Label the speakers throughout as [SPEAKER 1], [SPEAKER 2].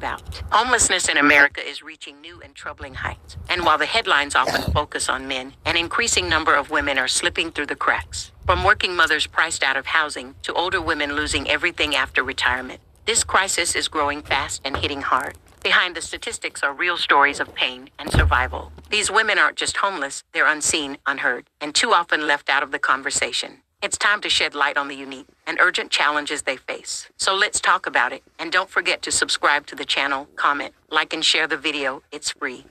[SPEAKER 1] about. Homelessness in America is reaching new and troubling heights. And while the headlines often focus on men, an increasing number of women are slipping through the cracks. From working mothers priced out of housing to older women losing everything after retirement, this crisis is growing fast and hitting hard. Behind the statistics are real stories of pain and survival. These women aren't just homeless, they're unseen, unheard, and too often left out of the conversation. It's time to shed light on the unique and urgent challenges they face. So let's talk about it. And don't forget to subscribe to the channel, comment, like, and share the video. It's free.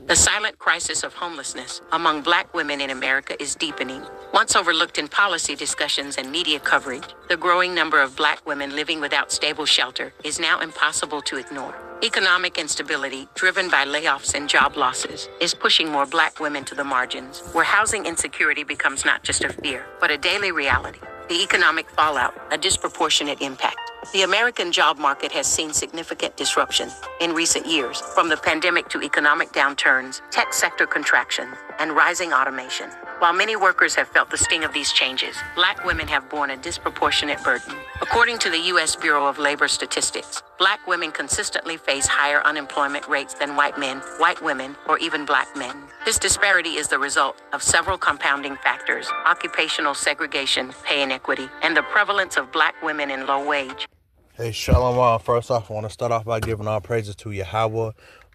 [SPEAKER 1] The silent crisis of homelessness among Black women in America is deepening. Once overlooked in policy discussions and media coverage, the growing number of Black women living without stable shelter is now impossible to ignore. Economic instability, driven by layoffs and job losses, is pushing more Black women to the margins, where housing insecurity becomes not just a fear, but a daily reality. The economic fallout, a disproportionate impact. The American job market has seen significant disruption in recent years, from the pandemic to economic downturns, tech sector contraction, and rising automation. While many workers have felt the sting of these changes, Black women have borne a disproportionate burden. According to the U.S. Bureau of Labor Statistics, Black women consistently face higher unemployment rates than white men, white women, or even Black men. This disparity is the result of several compounding factors: occupational segregation, pay inequity, and the prevalence of Black women in low-wage.
[SPEAKER 2] Hey, Shalom. First off, I want to start off by giving all praises to Yahweh,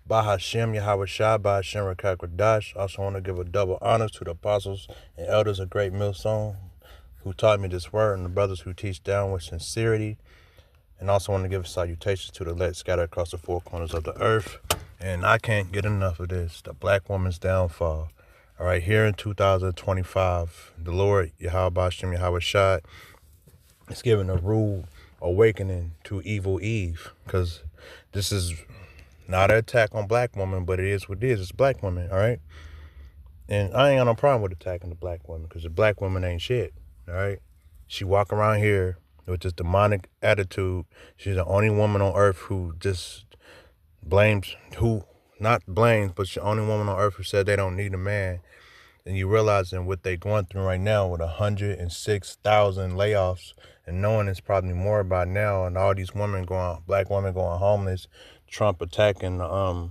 [SPEAKER 2] Bahashem, Yahweh Shai, Bahashem, Rakakwadash. Also want to give a double honors to the apostles and elders of Great Millstone who taught me this word, and the brothers who teach down with sincerity. And also want to give salutations to the elect scattered across the four corners of the earth. And I can't get enough of this, the Black woman's downfall. All right, here in 2025, the Lord, Yahweh Bahashem, Yahweh Shai, is giving a rude awakening to evil Eve, because this is not an attack on Black women, but it is what it is. It's Black women, all right? And I ain't got no problem with attacking the Black women, because the Black woman ain't shit, all right? She walk around here with this demonic attitude. She's the only woman on earth who just blames, not blames, but she's the only woman on earth who said they don't need a man. And you realizing what they going through right now with 106,000 layoffs, and knowing it's probably more by now, and all these women Black women going homeless, Trump attacking the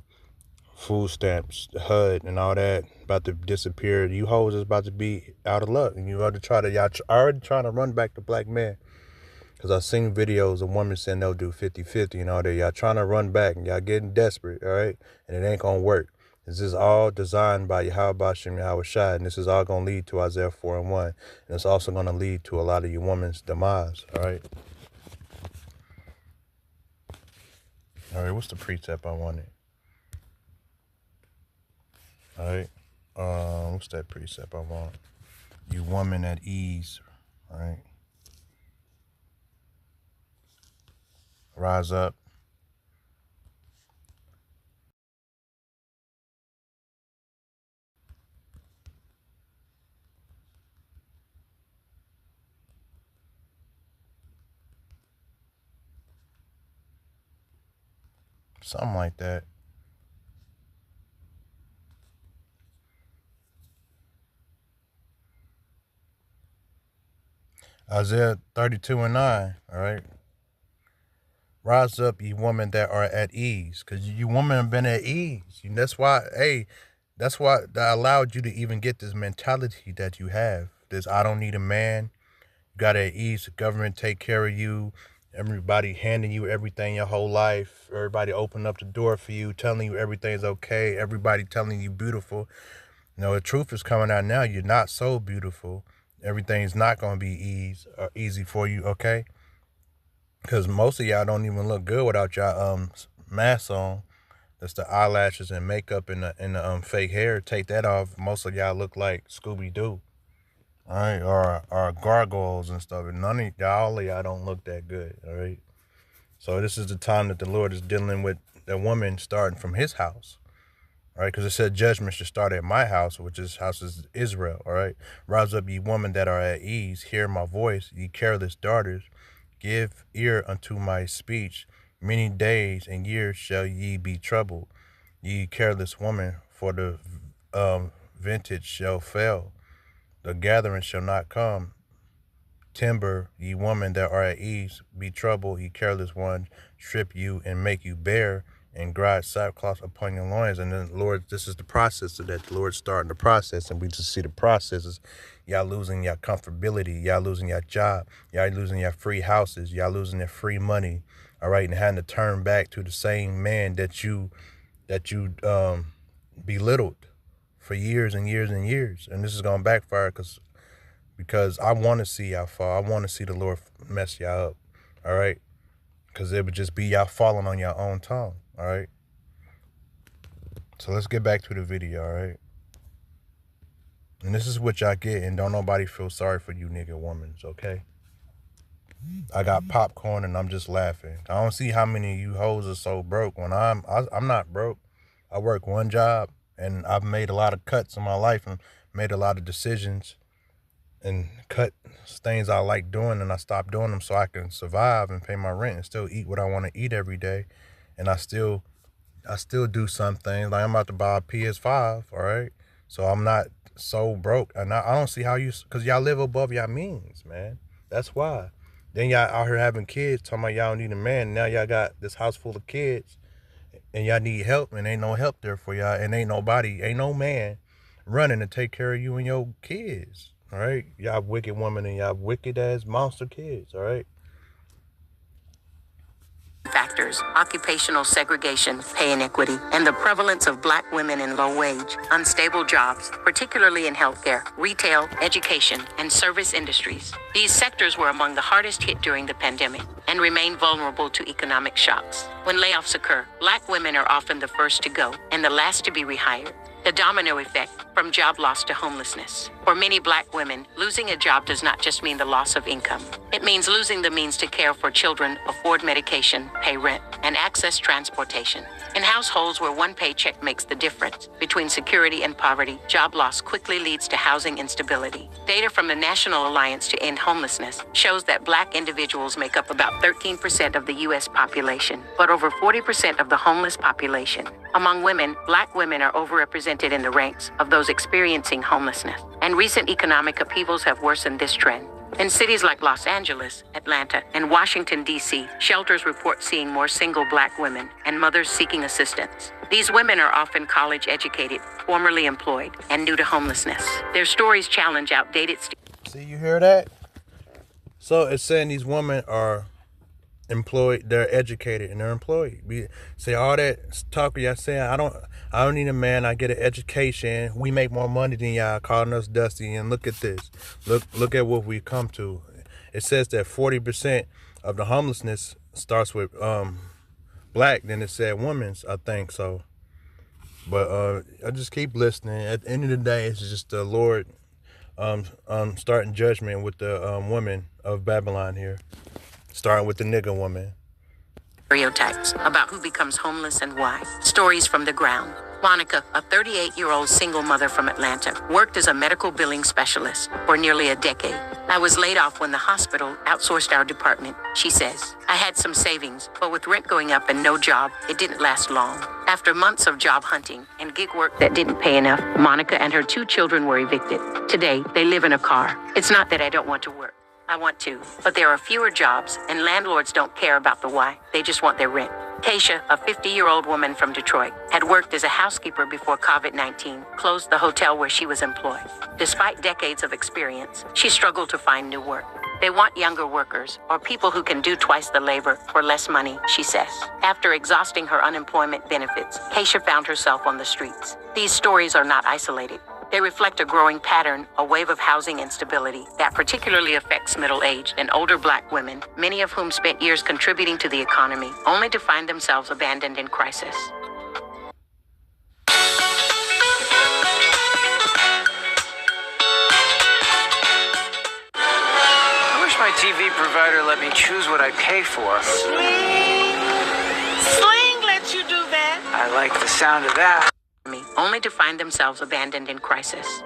[SPEAKER 2] food stamps, the HUD, and all that about to disappear. You hoes is about to be out of luck, and you ought to y'all already trying to run back to Black men. Because I've seen videos of women saying they'll do 50-50 and all that. Y'all trying to run back, and y'all getting desperate, all right? And it ain't going to work. This is all designed by Yahweh Bashem, Yahweh Shai, and this is all going to lead to Isaiah 4:1. And it's also going to lead to a lot of you women's demise, all right? All right, what's the precept I wanted? All right, what's that precept I want? You woman at ease, all right? Rise up. Something like that. Isaiah 32:9, all right? Rise up, ye women that are at ease, because you women have been at ease. That's why that allowed you to even get this mentality that you have. This, I don't need a man. You got at ease. The government take care of you. Everybody handing you everything your whole life. Everybody open up the door for you, telling you everything's okay. Everybody telling you beautiful. The truth is coming out now. You're not so beautiful. Everything's not going to be easy for you, okay? Because most of y'all don't even look good without y'all masks on. That's the eyelashes and makeup and the fake hair. Take that off. Most of y'all look like Scooby-Doo. All right, or gargoyles and stuff. And all of y'all don't look that good, all right? So this is the time that the Lord is dealing with the woman starting from his house, all right? Because it said judgment should start at my house, which is house is Israel, all right? Rise up, ye women that are at ease. Hear my voice, ye careless daughters. Give ear unto my speech. Many days and years shall ye be troubled, ye careless woman, for the vintage shall fail, the gathering shall not come. Timber, ye women that are at ease, be troubled, ye careless one, strip you and make you bare, and grind sackcloth upon your loins. And then, Lord, this is the process of that. The Lord's starting the process, and we just see the processes. Y'all losing your comfortability. Y'all losing your job. Y'all losing your free houses. Y'all losing your free money. All right, and having to turn back to the same man that you belittled for years and years and years. And this is gonna backfire because I want to see y'all fall. I want to see the Lord mess y'all up. All right, because it would just be y'all falling on your own tongue. All right. So let's get back to the video. All right. And this is what y'all get, and don't nobody feel sorry for you nigga womans, okay? I got popcorn and I'm just laughing. I don't see how many of you hoes are so broke when I'm not broke. I work one job and I've made a lot of cuts in my life and made a lot of decisions and cut things I like doing, and I stopped doing them so I can survive and pay my rent and still eat what I want to eat every day. And I still do some things. Like I'm about to buy a PS5, all right? So I'm not so broke. And I don't see how you, because y'all live above y'all means, man. That's why. Then y'all out here having kids, talking about y'all need a man. Now y'all got this house full of kids and y'all need help, and ain't no help there for y'all, and ain't no man running to take care of you and your kids, all right? Y'all wicked woman and y'all wicked ass monster kids, all right?
[SPEAKER 1] Factors: occupational segregation, pay inequity, and the prevalence of black women in low-wage, unstable jobs, particularly in healthcare, retail, education, and service industries. These sectors were among the hardest hit during the pandemic and remain vulnerable to economic shocks. When layoffs occur, black women are often the first to go and the last to be rehired. The domino effect, from job loss to homelessness. For many black women, losing a job does not just mean the loss of income. It means losing the means to care for children, afford medication, pay rent, and access transportation. In households where one paycheck makes the difference between security and poverty, job loss quickly leads to housing instability. Data from the National Alliance to End Homelessness shows that black individuals make up about 13% of the U.S. population, but over 40% of the homeless population. Among women, black women are overrepresented in the ranks of those experiencing homelessness, and recent economic upheavals have worsened this trend. In cities like Los Angeles, Atlanta, and Washington, D.C., shelters report seeing more single black women and mothers seeking assistance. These women are often college-educated, formerly employed, and new to homelessness. Their stories challenge outdated
[SPEAKER 2] See, you hear that? So it's saying these women are employed, they're educated, and they're employed. We say all that talk y'all saying, I don't need a man, I get an education, we make more money than y'all, calling us dusty, and look at this. Look at what we come to. It says that 40% of the homelessness starts with black, then it said women's, I think so. But I just keep listening. At the end of the day, it's just the Lord starting judgment with the women of Babylon here. Starting with the nigga woman.
[SPEAKER 1] Stereotypes about who becomes homeless and why. Stories from the ground. Monica, a 38-year-old single mother from Atlanta, worked as a medical billing specialist for nearly a decade. I was laid off when the hospital outsourced our department, she says. I had some savings, but with rent going up and no job, it didn't last long. After months of job hunting and gig work that didn't pay enough, Monica and her 2 children were evicted. Today, they live in a car. It's not that I don't want to work. I want to, but there are fewer jobs, and landlords don't care about the why. They just want their rent. Keisha, a 50-year-old woman from Detroit, had worked as a housekeeper before COVID-19 closed the hotel where she was employed. Despite decades of experience, she struggled to find new work. They want younger workers, or people who can do twice the labor for less money, she says. After exhausting her unemployment benefits, Keisha found herself on the streets. These stories are not isolated. They reflect a growing pattern, a wave of housing instability that particularly affects middle-aged and older black women, many of whom spent years contributing to the economy, only to find themselves abandoned in crisis.
[SPEAKER 3] I wish my TV provider let me choose what I pay for.
[SPEAKER 4] Sling lets you do that.
[SPEAKER 3] I like the sound of that.
[SPEAKER 1] Only to find themselves abandoned in crisis.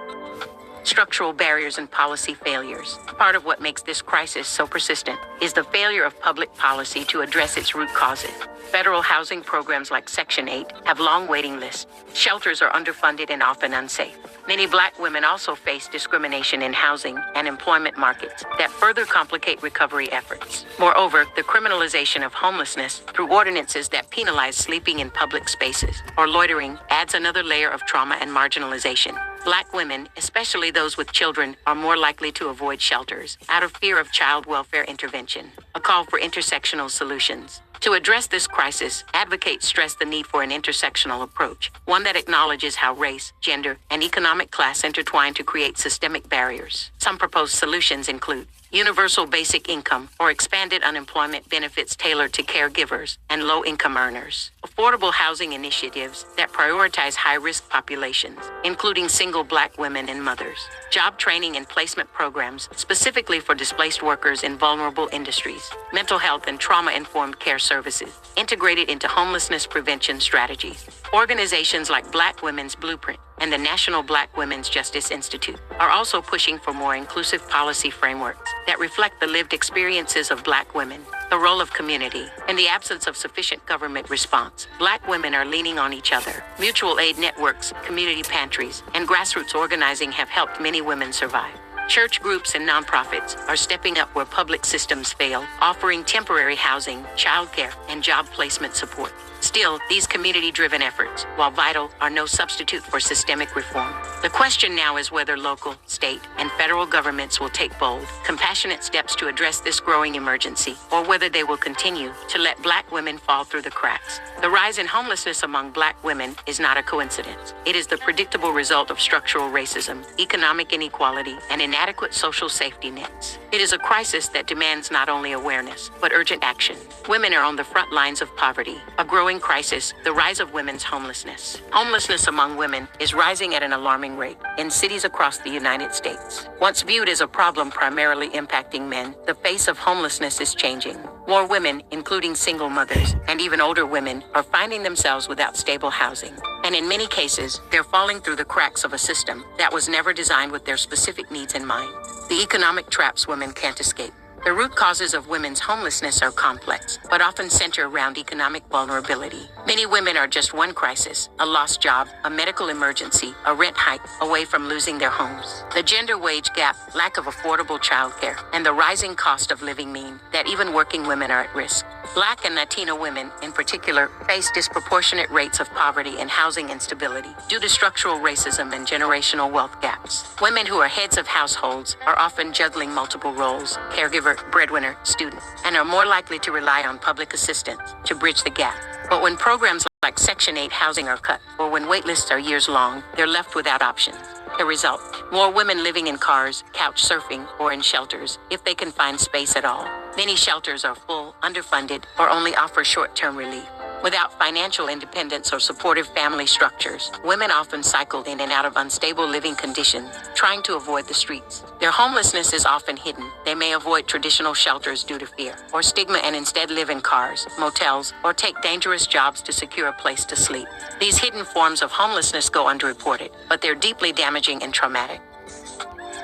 [SPEAKER 1] Structural barriers and policy failures. Part of what makes this crisis so persistent is the failure of public policy to address its root causes. Federal housing programs like Section 8 have long waiting lists. Shelters are underfunded and often unsafe. Many Black women also face discrimination in housing and employment markets that further complicate recovery efforts. Moreover, the criminalization of homelessness through ordinances that penalize sleeping in public spaces or loitering adds another layer of trauma and marginalization. Black women, especially those with children, are more likely to avoid shelters out of fear of child welfare intervention. A call for intersectional solutions. To address this crisis, advocates stress the need for an intersectional approach, one that acknowledges how race, gender, and economic class intertwine to create systemic barriers. Some proposed solutions include universal basic income or expanded unemployment benefits tailored to caregivers and low-income earners, affordable housing initiatives that prioritize high-risk populations, including single Black women and mothers, job training and placement programs specifically for displaced workers in vulnerable industries, mental health and trauma-informed care services, integrated into homelessness prevention strategies. Organizations like Black Women's Blueprint and the National Black Women's Justice Institute are also pushing for more inclusive policy frameworks that reflect the lived experiences of Black women, the role of community, and the absence of sufficient government response. Black women are leaning on each other. Mutual aid networks, community pantries, and grassroots organizing have helped many women survive. Church groups and nonprofits are stepping up where public systems fail, offering temporary housing, childcare, and job placement support. Still, these community-driven efforts, while vital, are no substitute for systemic reform. The question now is whether local, state, and federal governments will take bold, compassionate steps to address this growing emergency, or whether they will continue to let Black women fall through the cracks. The rise in homelessness among Black women is not a coincidence. It is the predictable result of structural racism, economic inequality, and inadequate social safety nets. It is a crisis that demands not only awareness, but urgent action. Women are on the front lines of poverty, a growing crisis, the rise of women's homelessness. Homelessness among women is rising at an alarming rate in cities across the United States. Once viewed as a problem primarily impacting men, the face of homelessness is changing. More women, including single mothers and even older women, are finding themselves without stable housing. And in many cases, they're falling through the cracks of a system that was never designed with their specific needs in mind. The economic traps women can't escape. The root causes of women's homelessness are complex, but often center around economic vulnerability. Many women are just one crisis, a lost job, a medical emergency, a rent hike, away from losing their homes. The gender wage gap, lack of affordable childcare, and the rising cost of living mean that even working women are at risk. Black and Latino women, in particular, face disproportionate rates of poverty and housing instability due to structural racism and generational wealth gaps. Women who are heads of households are often juggling multiple roles, caregiver, breadwinner, student, and are more likely to rely on public assistance to bridge the gap. But when programs like Section 8 housing are cut, or when waitlists are years long, they're left without options. The result, more women living in cars, couch surfing, or in shelters, if they can find space at all. Many shelters are full, underfunded, or only offer short-term relief. Without financial independence or supportive family structures, women often cycle in and out of unstable living conditions, trying to avoid the streets. Their homelessness is often hidden. They may avoid traditional shelters due to fear or stigma and instead live in cars, motels, or take dangerous jobs to secure a place to sleep. These hidden forms of homelessness go underreported, but they're deeply damaging and traumatic.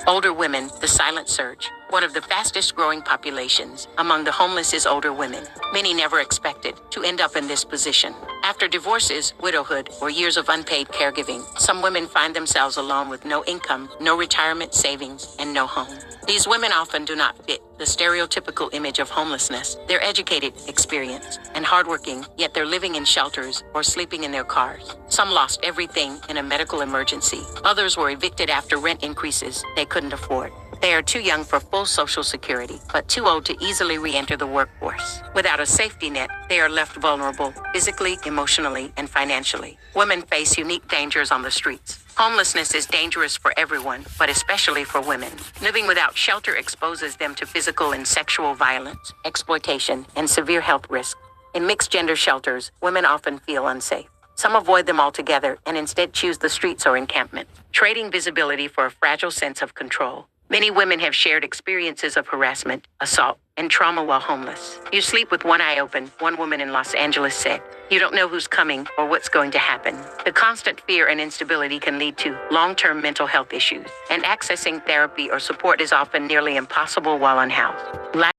[SPEAKER 1] Older women, the silent surge. One of the fastest growing populations among the homeless is older women. Many never expected to end up in this position. After divorces, widowhood, or years of unpaid caregiving, some women find themselves alone with no income, no retirement savings, and no home. These women often do not fit the stereotypical image of homelessness. They're educated, experienced, and hardworking, yet they're living in shelters or sleeping in their cars. Some lost everything in a medical emergency. Others were evicted after rent increases they couldn't afford. They are too young for full Social Security, but too old to easily re-enter the workforce. Without a safety net, they are left vulnerable, physically, emotionally, and financially. Women face unique dangers on the streets. Homelessness is dangerous for everyone, but especially for women. Living without shelter exposes them to physical and sexual violence, exploitation, and severe health risks. In mixed-gender shelters, women often feel unsafe. Some avoid them altogether and instead choose the streets or encampments, trading visibility for a fragile sense of control. Many women have shared experiences of harassment, assault, and trauma while homeless. You sleep with one eye open, one woman in Los Angeles said. You don't know who's coming or what's going to happen. The constant fear and instability can lead to long-term mental health issues, and accessing therapy or support is often nearly impossible while unhoused.